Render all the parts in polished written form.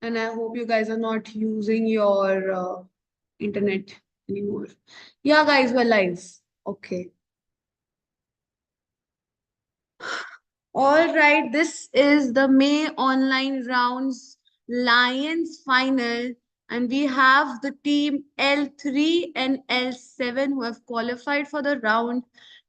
And I hope you guys are not using your internet anymore. Yeah, guys, we're live. Okay. All right, this is the May online rounds Lions final, and we have the team L3 and L7 who have qualified for the round.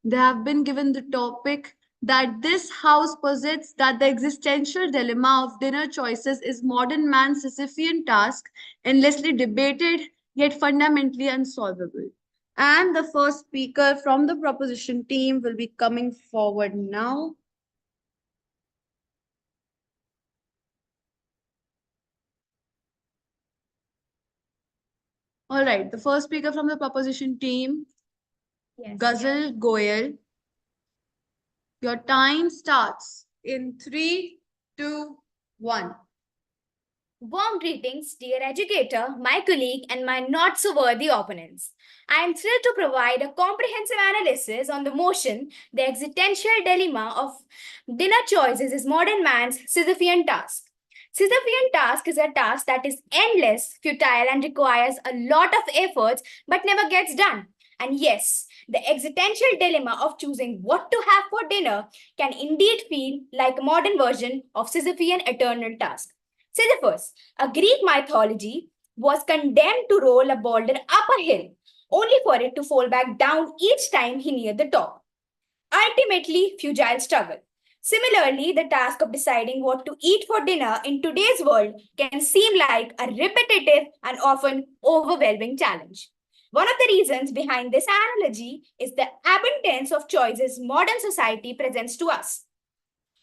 They have been given the topic that this house posits that the existential dilemma of dinner choices is modern man's Sisyphean task, endlessly debated yet fundamentally unsolvable. And the first speaker from the proposition team will be coming forward now. All right, the first speaker from the proposition team, Yes. Ghazal Goyal. Your time starts in three, two, one. Warm greetings, dear educator, my colleague, and my not so worthy opponents. I am thrilled to provide a comprehensive analysis on the motion, the existential dilemma of dinner choices is modern man's Sisyphean task. Sisyphean task is a task that is endless, futile, and requires a lot of efforts but never gets done. And yes, the existential dilemma of choosing what to have for dinner can indeed feel like a modern version of Sisyphean eternal task. Sisyphus, a Greek mythology, was condemned to roll a boulder up a hill, only for it to fall back down each time he neared the top. Ultimately, futile struggle. Similarly, the task of deciding what to eat for dinner in today's world can seem like a repetitive and often overwhelming challenge. One of the reasons behind this analogy is the abundance of choices modern society presents to us.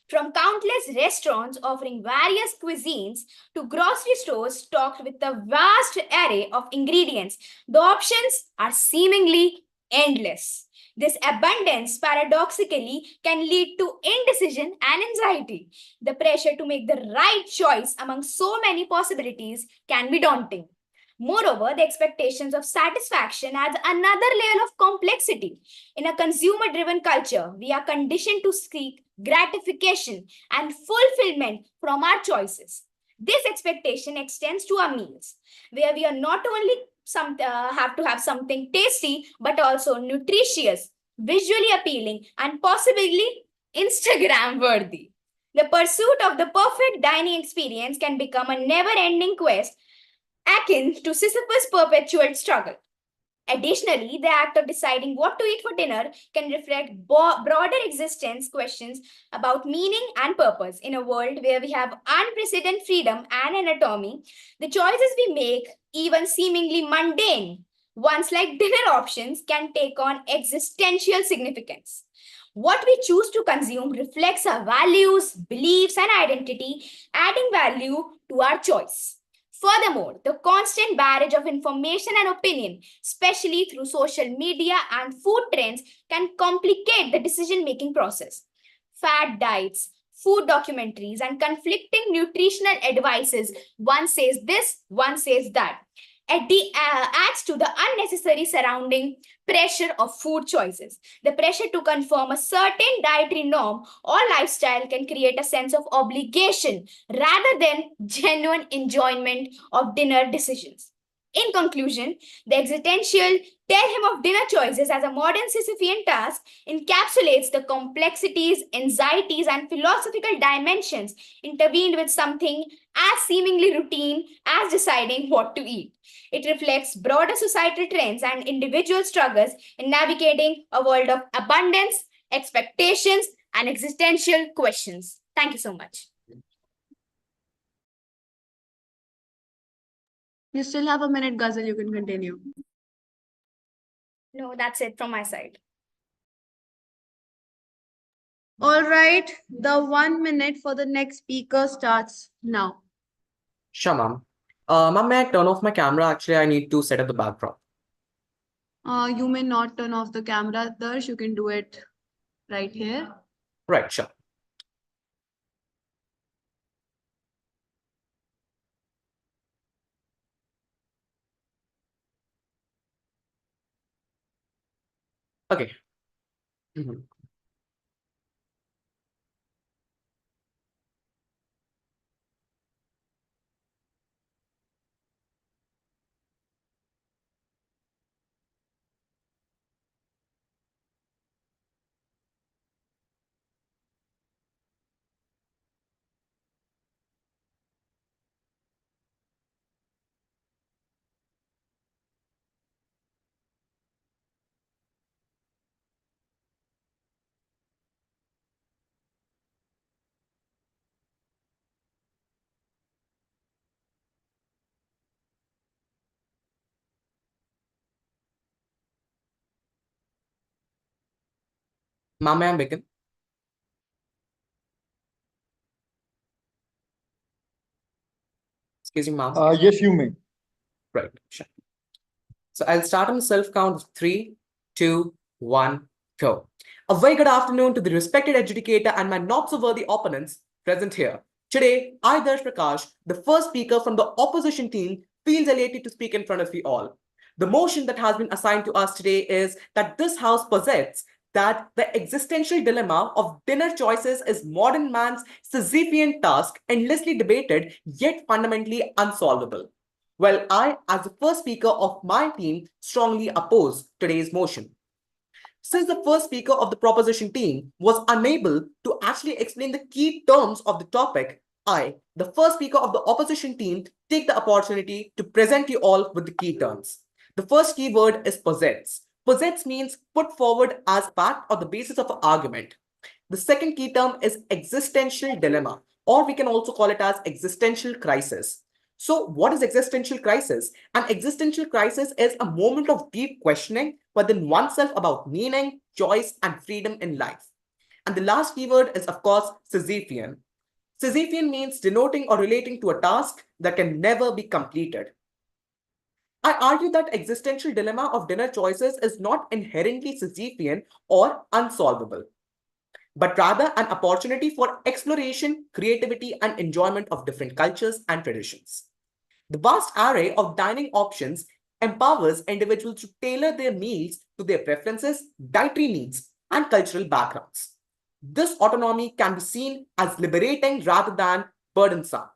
From countless restaurants offering various cuisines to grocery stores stocked with a vast array of ingredients, the options are seemingly endless. This abundance paradoxically can lead to indecision and anxiety. The pressure to make the right choice among so many possibilities can be daunting. Moreover, the expectations of satisfaction adds another layer of complexity. In a consumer driven culture, we are conditioned to seek gratification and fulfillment from our choices. This expectation extends to our meals, where we are not only have to have something tasty, but also nutritious, visually appealing, and possibly Instagram worthy. The pursuit of the perfect dining experience can become a never ending quest akin to Sisyphus' perpetual struggle. Additionally, the act of deciding what to eat for dinner can reflect broader existence questions about meaning and purpose. In a world where we have unprecedented freedom and anatomy, the choices we make, even seemingly mundane ones like dinner options, can take on existential significance. What we choose to consume reflects our values, beliefs, and identity, adding value to our choice. Furthermore, the constant barrage of information and opinion, especially through social media and food trends, can complicate the decision making process. Fad diets, food documentaries, and conflicting nutritional advices, one says this, one says that, adds to the unnecessary surrounding pressure of food choices. The pressure to conform a certain dietary norm or lifestyle can create a sense of obligation rather than genuine enjoyment of dinner decisions. In conclusion, the existential tell him of dinner choices as a modern Sisyphean task encapsulates the complexities, anxieties, and philosophical dimensions intervened with something as seemingly routine as deciding what to eat. It reflects broader societal trends and individual struggles in navigating a world of abundance, expectations, and existential questions. Thank you so much. You still have a minute, Ghazal. You can continue. No, that's it from my side. All right, the 1 minute for the next speaker starts now. Sure, ma'am. Ma'am, may I turn off my camera? Actually, I need to set up the backdrop. You may not turn off the camera, Darsh. You can do it right here. Right, sure. Okay. Mhm. Ma'am, may I begin? Excuse me, ma'am. Yes, you may. Right. Sure. So I'll start on the self count of 3, 2, 1, go. A very good afternoon to the respected adjudicator and my not so worthy opponents present here. Today, I, Darsh Prakash, the first speaker from the opposition team, feels elated to speak in front of you all. The motion that has been assigned to us today is that this house possesses that the existential dilemma of dinner choices is modern man's Sisyphean task, endlessly debated yet fundamentally unsolvable. Well, I, as the first speaker of my team, strongly oppose today's motion. Since the first speaker of the proposition team was unable to actually explain the key terms of the topic, I, the first speaker of the opposition team, take the opportunity to present you all with the key terms. The first key word is possess. Possess means put forward as fact or the basis of an argument. The second key term is existential dilemma, or we can also call it as existential crisis. So, what is existential crisis? An existential crisis is a moment of deep questioning within oneself about meaning, choice, and freedom in life. And the last keyword is, of course, Sisyphean. Sisyphean means denoting or relating to a task that can never be completed. I argue that existential dilemma of dinner choices is not inherently Sisyphean or unsolvable, but rather an opportunity for exploration, creativity, and enjoyment of different cultures and traditions. The vast array of dining options empowers individuals to tailor their meals to their preferences, dietary needs, and cultural backgrounds. This autonomy can be seen as liberating rather than burdensome.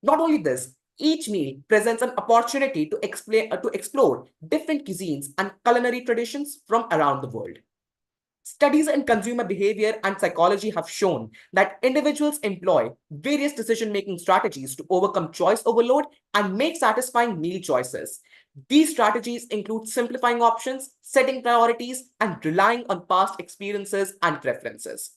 Not only this, each meal presents an opportunity to explore different cuisines and culinary traditions from around the world. Studies in consumer behavior and psychology have shown that individuals employ various decision making strategies to overcome choice overload and make satisfying meal choices. These strategies include simplifying options, setting priorities, and relying on past experiences and preferences.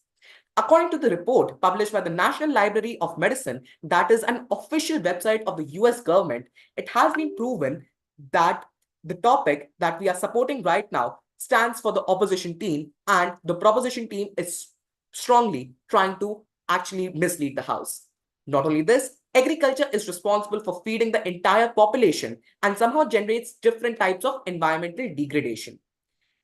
According to the report published by the National Library of Medicine, that is an official website of the US government, it has been proven that the topic that we are supporting right now stands for the opposition team, and the proposition team is strongly trying to actually mislead the House. Not only this, agriculture is responsible for feeding the entire population and somehow generates different types of environmental degradation.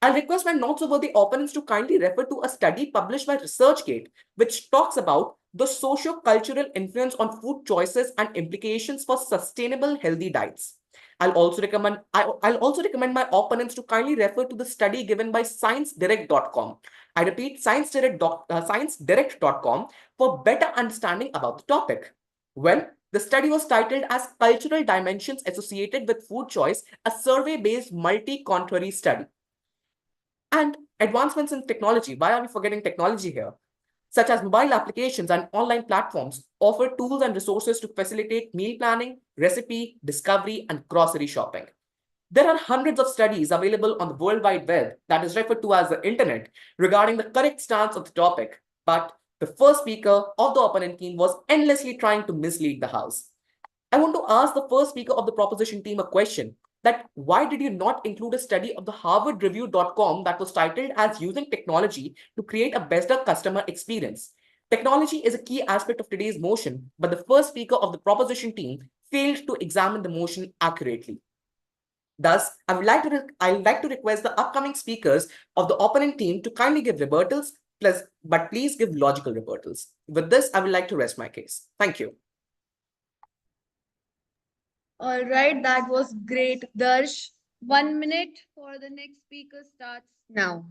I'll request my not so worthy opponents to kindly refer to a study published by ResearchGate, which talks about the socio-cultural influence on food choices and implications for sustainable healthy diets. I'll also recommend my opponents to kindly refer to the study given by ScienceDirect.com. I repeat, ScienceDirect.com for better understanding about the topic. Well, the study was titled as Cultural Dimensions Associated with Food Choice, a survey-based multi-contrary study. And advancements in technology. Why are we forgetting technology here? Such as mobile applications and online platforms offer tools and resources to facilitate meal planning, recipe, discovery, and grocery shopping. There are hundreds of studies available on the World Wide Web, that is referred to as the internet, regarding the correct stance of the topic. But the first speaker of the opponent team was endlessly trying to mislead the House. I want to ask the first speaker of the proposition team a question, that why did you not include a study of the harvardreview.com that was titled as using technology to create a better customer experience? Technology is a key aspect of today's motion, but the first speaker of the proposition team failed to examine the motion accurately. Thus, I would like to request the upcoming speakers of the opponent team to kindly give rebuttals, but please give logical rebuttals. With this, I would like to rest my case. Thank you. All right, that was great, Darsh. 1 minute for the next speaker starts now.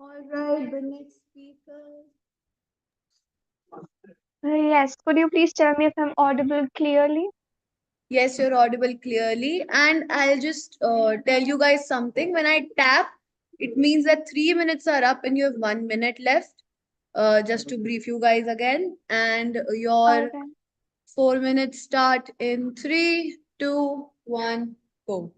All right, the next speaker. Yes, could you please tell me if I'm audible clearly? Yes, you're audible clearly. And I'll just tell you guys something. When I tap, it means that 3 minutes are up and you have 1 minute left. Just to brief you guys again. And your Okay. 4 minutes start in three, two, one, go.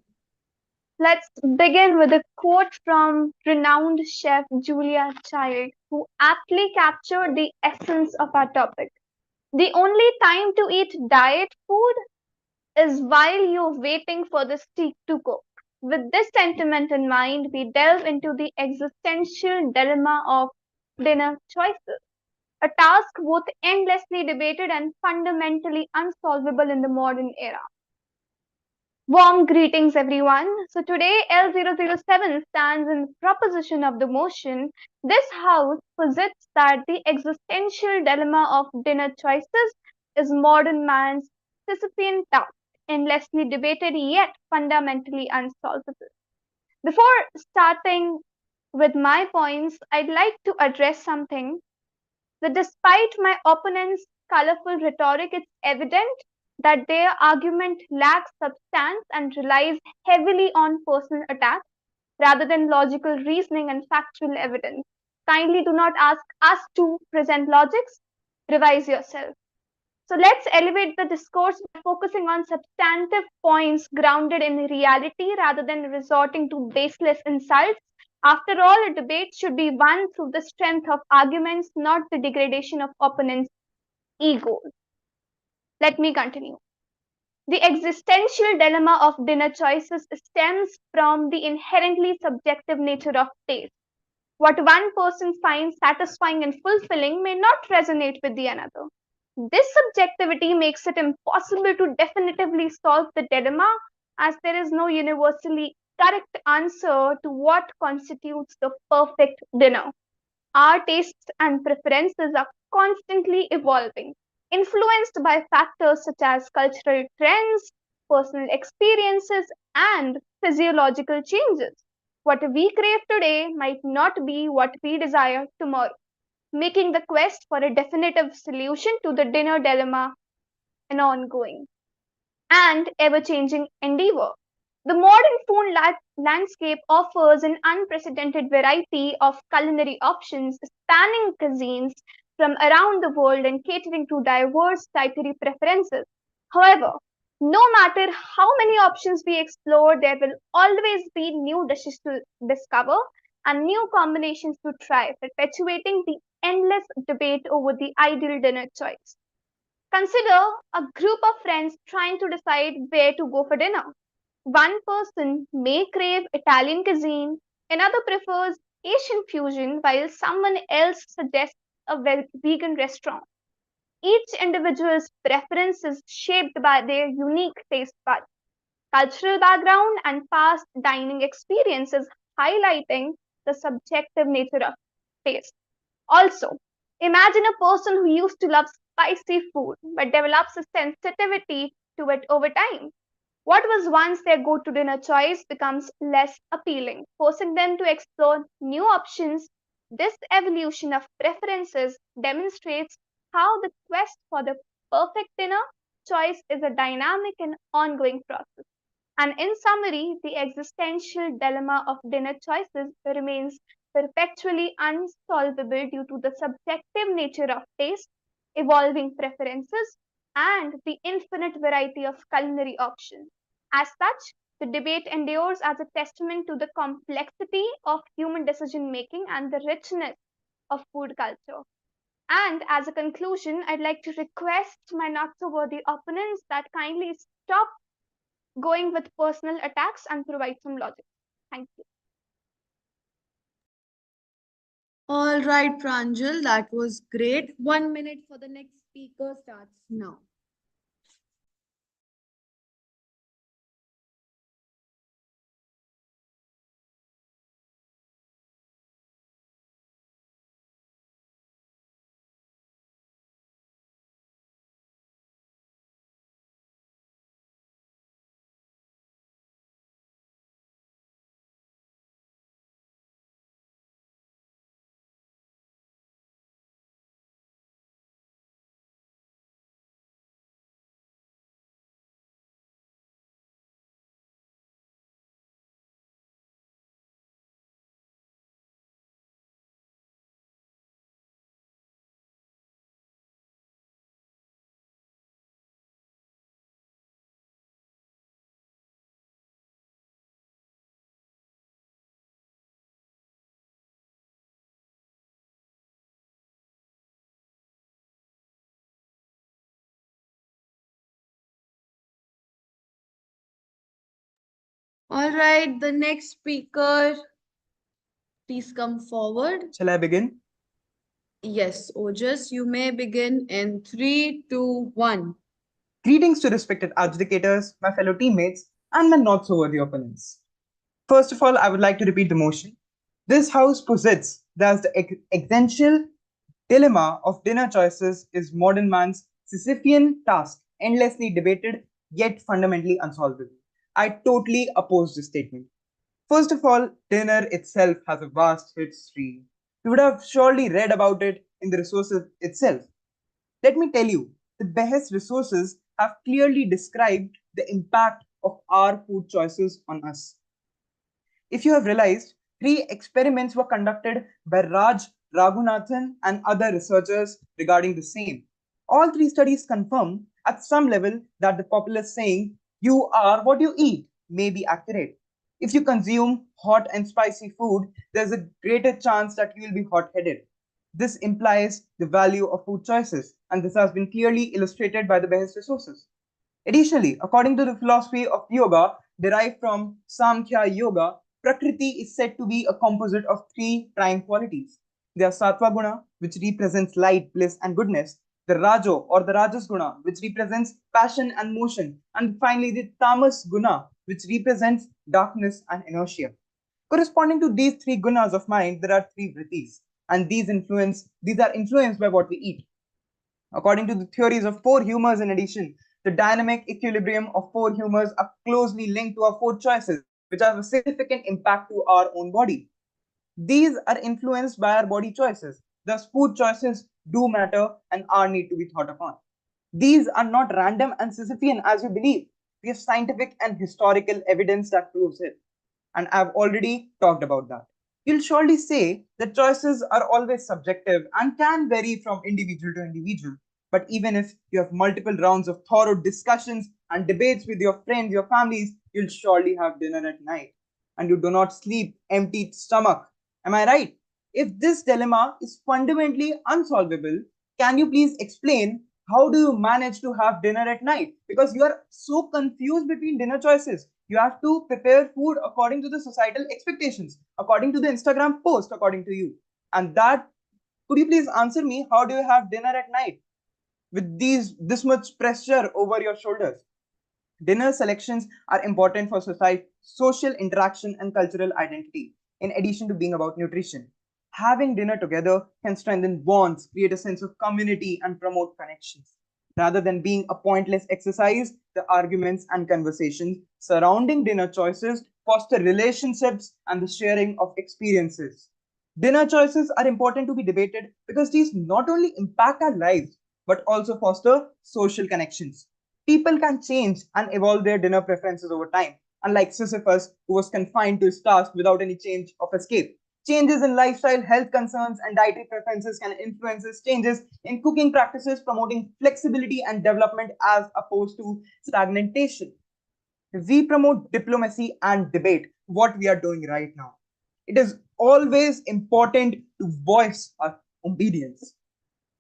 Let's begin with a quote from renowned chef Julia Child, who aptly captured the essence of our topic. The only time to eat diet food is while you're waiting for the steak to cook. With this sentiment in mind, we delve into the existential dilemma of dinner choices, a task both endlessly debated and fundamentally unsolvable in the modern era. Warm greetings, everyone. So today, L007 stands in proposition of the motion. This house posits that the existential dilemma of dinner choices is modern man's Sisyphean task, endlessly debated yet fundamentally unsolvable. Before starting with my points, I'd like to address something that despite my opponent's colorful rhetoric, it's evident that their argument lacks substance and relies heavily on personal attack rather than logical reasoning and factual evidence. Kindly do not ask us to present logics, revise yourself. So let's elevate the discourse by focusing on substantive points grounded in reality rather than resorting to baseless insults. After all, a debate should be won through the strength of arguments, not the degradation of opponents' egos. Let me continue. The existential dilemma of dinner choices stems from the inherently subjective nature of taste. What one person finds satisfying and fulfilling may not resonate with the another. This subjectivity makes it impossible to definitively solve the dilemma, as there is no universally correct answer to what constitutes the perfect dinner. Our tastes and preferences are constantly evolving, influenced by factors such as cultural trends, personal experiences, and physiological changes. What we crave today might not be what we desire tomorrow, making the quest for a definitive solution to the dinner dilemma an ongoing and ever changing endeavor. The modern food landscape offers an unprecedented variety of culinary options spanning cuisines from around the world and catering to diverse dietary preferences. However, no matter how many options we explore, there will always be new dishes to discover and new combinations to try, perpetuating the endless debate over the ideal dinner choice. Consider a group of friends trying to decide where to go for dinner. One person may crave Italian cuisine, another prefers Asian fusion, while someone else suggests a vegan restaurant. Each individual's preference is shaped by their unique taste buds, cultural background, and past dining experiences, highlighting the subjective nature of taste. Also, imagine a person who used to love spicy food but develops a sensitivity to it over time. What was once their go to dinner choice becomes less appealing, forcing them to explore new options. This evolution of preferences demonstrates how the quest for the perfect dinner choice is a dynamic and ongoing process. And in summary, the existential dilemma of dinner choices remains perpetually unsolvable due to the subjective nature of taste, evolving preferences, and the infinite variety of culinary options. As such, the debate endures as a testament to the complexity of human decision making and the richness of food culture. And as a conclusion, I'd like to request my not so worthy opponents that kindly stop going with personal attacks and provide some logic. Thank you. All right, Pranjal, that was great. 1 minute for the next speaker starts now. All right, the next speaker, please come forward. Shall I begin? Yes, Ojas, you may begin in 3, 2, 1. Greetings to respected adjudicators, my fellow teammates, and my not so worthy opponents. First of all, I would like to repeat the motion. This house posits that the existential dilemma of dinner choices is modern man's Sisyphean task, endlessly debated yet fundamentally unsolvable. I totally oppose this statement. First of all, dinner itself has a vast history. You would have surely read about it in the resources itself. Let me tell you, the Behes resources have clearly described the impact of our food choices on us. If you have realized, three experiments were conducted by Raj Raghunathan and other researchers regarding the same. All three studies confirm at some level that the popular saying, you are what you eat, may be accurate. If you consume hot and spicy food, there's a greater chance that you will be hot headed. This implies the value of food choices, and this has been clearly illustrated by the Behes resources. Additionally, according to the philosophy of yoga derived from Samkhya Yoga, Prakriti is said to be a composite of three prime qualities. They are Sattva Guna, which represents light, bliss, and goodness, the Rajo or the Rajas Guna, which represents passion and motion, and finally the Tamas Guna, which represents darkness and inertia. Corresponding to these three gunas of mind, there are three vrittis, and these are influenced by what we eat. According to the theories of four humors, in addition, the dynamic equilibrium of four humors are closely linked to our food choices, which have a significant impact to our own body. These are influenced by our body choices. Thus, food choices do matter and are need to be thought upon. These are not random and Sisyphean as you believe. We have scientific and historical evidence that proves it. And I've already talked about that. You'll surely say that choices are always subjective and can vary from individual to individual. But even if you have multiple rounds of thorough discussions and debates with your friends, your families, you'll surely have dinner at night. And you do not sleep empty stomach. Am I right? If this dilemma is fundamentally unsolvable, can you please explain how do you manage to have dinner at night? Because you are so confused between dinner choices. You have to prepare food according to the societal expectations, according to the Instagram post, according to you. And that, could you please answer me? How do you have dinner at night with this much pressure over your shoulders? Dinner selections are important for society, social interaction, and cultural identity, in addition to being about nutrition. Having dinner together can strengthen bonds, create a sense of community, and promote connections. Rather than being a pointless exercise, the arguments and conversations surrounding dinner choices foster relationships and the sharing of experiences. Dinner choices are important to be debated because these not only impact our lives but also foster social connections. People can change and evolve their dinner preferences over time, unlike Sisyphus, who was confined to his task without any change of escape. Changes in lifestyle, health concerns, and dietary preferences can influence changes in cooking practices, promoting flexibility and development as opposed to stagnation. We promote diplomacy and debate, what we are doing right now. It is always important to voice our obedience.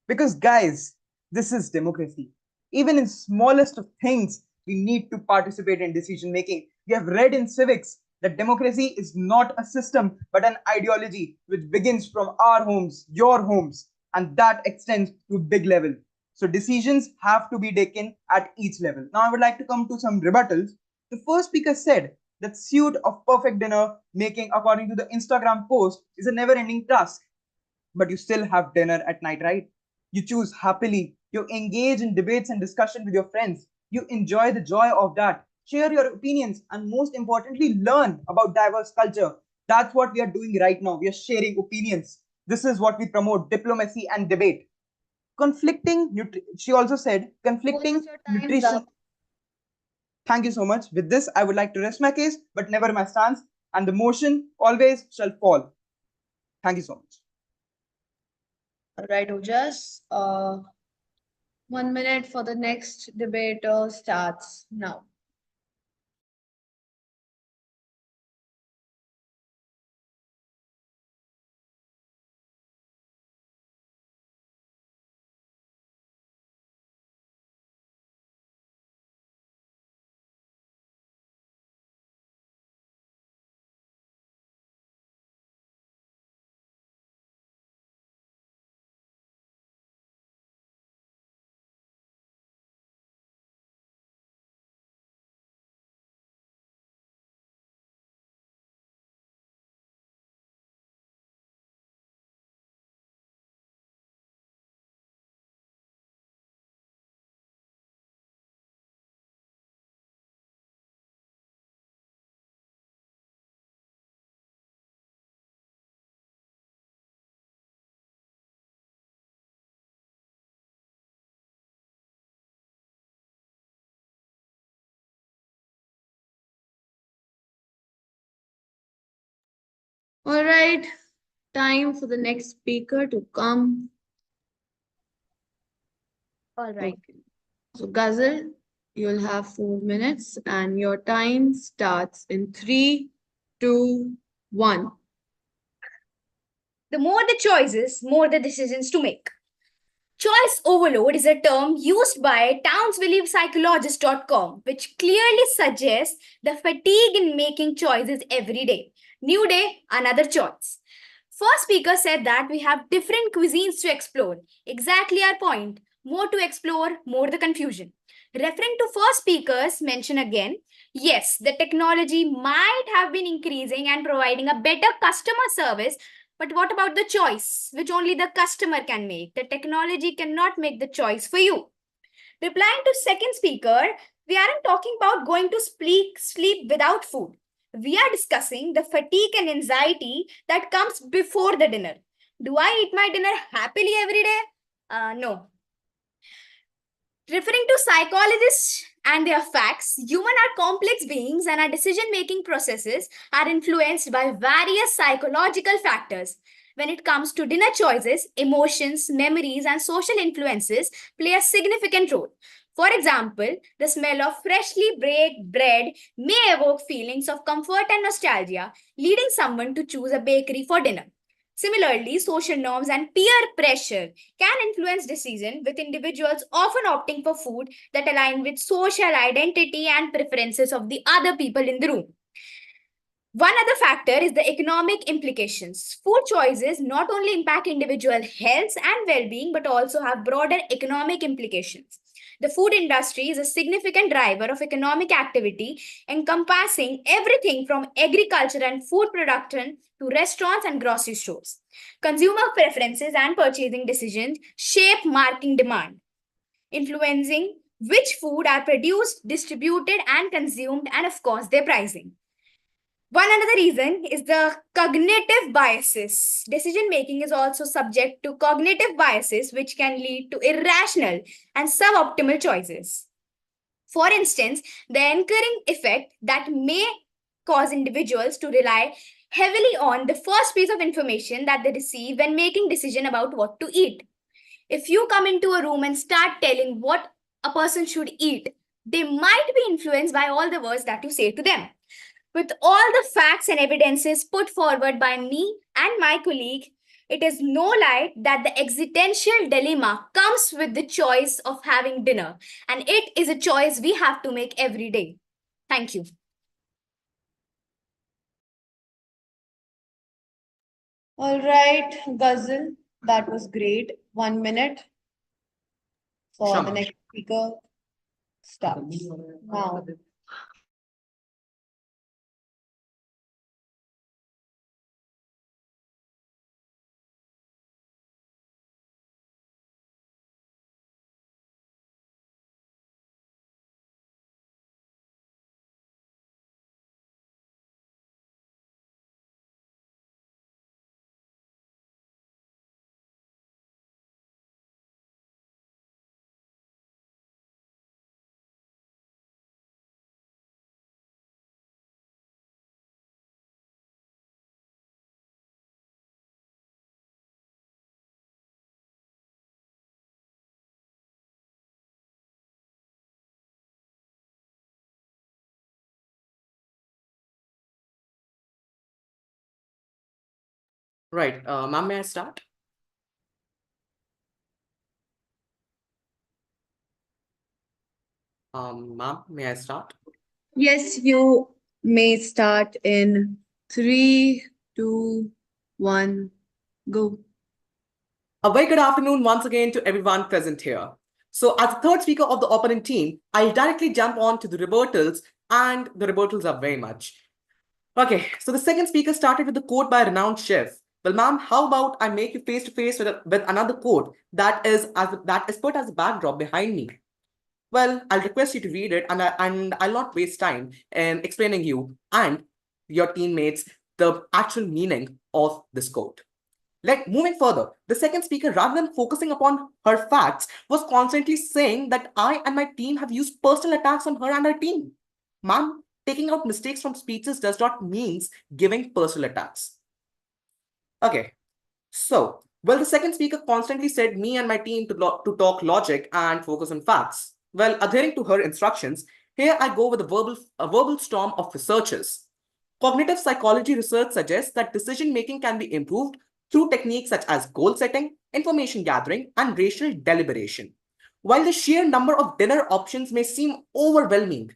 Because, guys, this is democracy. Even in smallest of things, we need to participate in decision making. We have read in civics that democracy is not a system but an ideology which begins from our homes, your homes, and that extends to big level. So decisions have to be taken at each level. Now, I would like to come to some rebuttals. The first speaker said that suit of perfect dinner making, according to the Instagram post, is a never ending task, but you still have dinner at night, right? You choose happily. You engage in debates and discussion with your friends. You enjoy the joy of that. Share your opinions and most importantly, learn about diverse culture. That's what we are doing right now. We are sharing opinions. This is what we promote diplomacy and debate. She also said, conflicting Ojas, your time's nutrition. up. Thank you so much. With this, I would like to rest my case, but never my stance, and the motion always shall fall. Thank you so much. All right, Ojas. 1 minute for the next debater starts now. All right, time for the next speaker to come. All right. Okay. So, Ghazal, you'll have 4 minutes, and your time starts in three, two, one. The more the choices, more the decisions to make. Choice overload is a term used by townsbelievepsychologist.com, which clearly suggests the fatigue in making choices every day. New day, another choice. First speaker said that we have different cuisines to explore. Exactly our point. More to explore, more the confusion. Referring to first speakers, mention again, yes, the technology might have been increasing and providing a better customer service, but what about the choice, which only the customer can make? The technology cannot make the choice for you. Replying to second speaker, we aren't talking about going to sleep without food. We are discussing the fatigue and anxiety that comes before the dinner. Do I eat my dinner happily every day? No. Referring to psychologists and their facts, humans are complex beings and our decision making processes are influenced by various psychological factors. When it comes to dinner choices, emotions, memories, and social influences play a significant role. For example, the smell of freshly baked bread may evoke feelings of comfort and nostalgia, leading someone to choose a bakery for dinner. Similarly, social norms and peer pressure can influence decision, with individuals often opting for food that align with social identity and preferences of the other people in the room. One other factor is the economic implications. Food choices not only impact individual health and well-being but also have broader economic implications. The food industry is a significant driver of economic activity, encompassing everything from agriculture and food production to restaurants and grocery stores. Consumer preferences and purchasing decisions shape market demand, influencing which food are produced, distributed, and consumed, and of course, their pricing. One another reason is the cognitive biases. Decision making is also subject to cognitive biases, which can lead to irrational and suboptimal choices. For instance, the anchoring effect that may cause individuals to rely heavily on the first piece of information that they receive when making decision about what to eat. If you come into a room and start telling what a person should eat, they might be influenced by all the words that you say to them. With all the facts and evidences put forward by me and my colleague, it is no lie that the existential dilemma comes with the choice of having dinner, and it is a choice we have to make every day. Thank you. All right, Ghazal, that was great. 1 minute for the Shama. next speaker starts now. Right. Ma'am, may I start? Ma'am, may I start? Yes, you may start in three, two, one, go. A very good afternoon once again to everyone present here. So, as the third speaker of the opponent team, I'll directly jump on to the rebuttals, and the rebuttals are very much. Okay, so the second speaker started with the quote by a renowned chef. Well, ma'am, how about I make you face to face with another quote that is put as a backdrop behind me? Well, I'll request you to read it, and I'll not waste time in explaining you and your teammates the actual meaning of this quote. Like moving further, the second speaker, rather than focusing upon her facts, was constantly saying that I and my team have used personal attacks on her and her team. Ma'am, taking out mistakes from speeches does not mean giving personal attacks. Okay, so, well, the second speaker constantly said me and my team to talk logic and focus on facts. Well, adhering to her instructions, here I go with a verbal storm of researchers. Cognitive psychology research suggests that decision making can be improved through techniques such as goal setting, information gathering, and racial deliberation. While the sheer number of dinner options may seem overwhelming,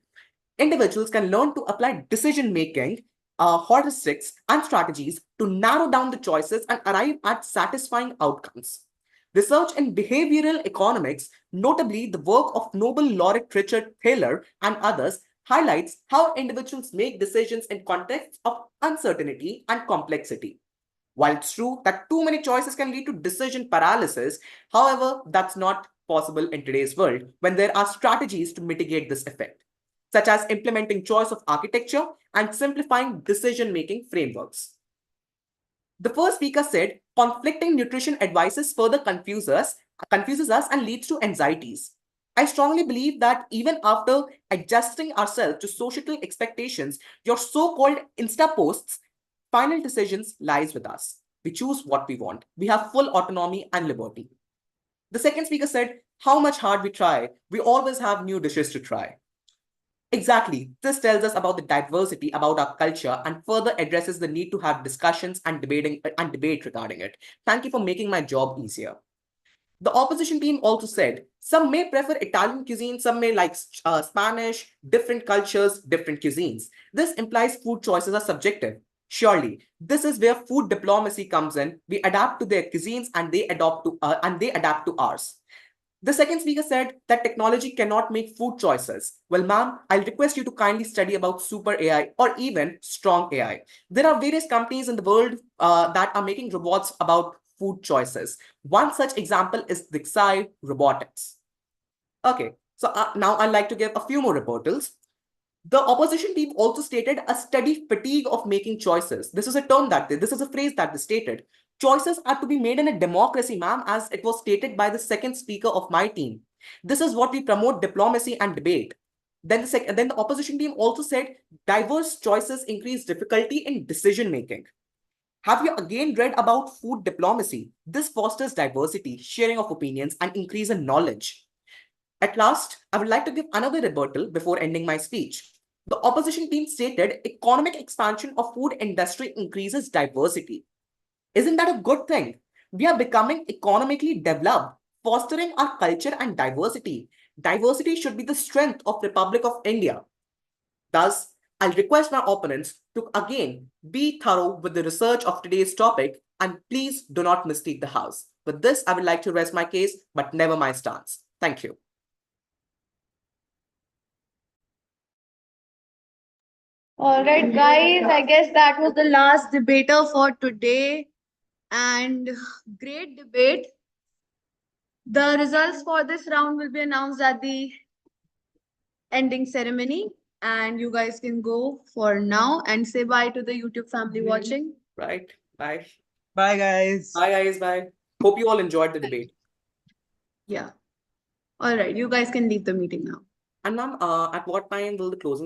individuals can learn to apply decision making heuristics and strategies to narrow down the choices and arrive at satisfying outcomes. Research in behavioral economics, notably the work of Nobel laureate Richard Thaler and others, highlights how individuals make decisions in contexts of uncertainty and complexity. While it's true that too many choices can lead to decision paralysis, however, that's not possible in today's world when there are strategies to mitigate this effect, such as implementing choice of architecture and simplifying decision-making frameworks. The first speaker said conflicting nutrition advices further confuses us and leads to anxieties. I strongly believe that even after adjusting ourselves to societal expectations, your so-called Insta posts, final decisions lies with us. We choose what we want. We have full autonomy and liberty. The second speaker said, how much hard we try, we always have new dishes to try. Exactly. This tells us about the diversity about our culture and further addresses the need to have discussions and debate regarding it. Thank you for making my job easier. The opposition team also said some may prefer Italian cuisine, some may like Spanish, different cultures, different cuisines. This implies food choices are subjective. Surely, this is where food diplomacy comes in. We adapt to their cuisines and they adapt to ours. The second speaker said that technology cannot make food choices. Well, ma'am, I'll request you to kindly study about super AI or even strong AI. There are various companies in the world that are making robots about food choices. One such example is Dixai Robotics. Okay, so now I'd like to give a few more rebuttals. The opposition team also stated a steady fatigue of making choices. This is a phrase that they stated. Choices are to be made in a democracy, ma'am, as it was stated by the second speaker of my team. This is what we promote diplomacy and debate. Then the opposition team also said diverse choices increase difficulty in decision making. Have you again read about food diplomacy? This fosters diversity, sharing of opinions, and increase in knowledge. At last, I would like to give another rebuttal before ending my speech. The opposition team stated economic expansion of food industry increases diversity. Isn't that a good thing? We are becoming economically developed, fostering our culture and diversity. Diversity should be the strength of Republic of India. Thus, I'll request my opponents to again be thorough with the research of today's topic and please do not mislead the House. With this, I would like to rest my case, but never my stance. Thank you. All right, guys, I guess that was the last debater for today. And great debate. The results for this round will be announced at the ending ceremony. And you guys can go for now and say bye to the YouTube family watching. Right? Bye. Bye, guys. Bye, guys. Bye. Hope you all enjoyed the debate. Yeah. All right, you guys can leave the meeting now. And ma'am, at what time will the closing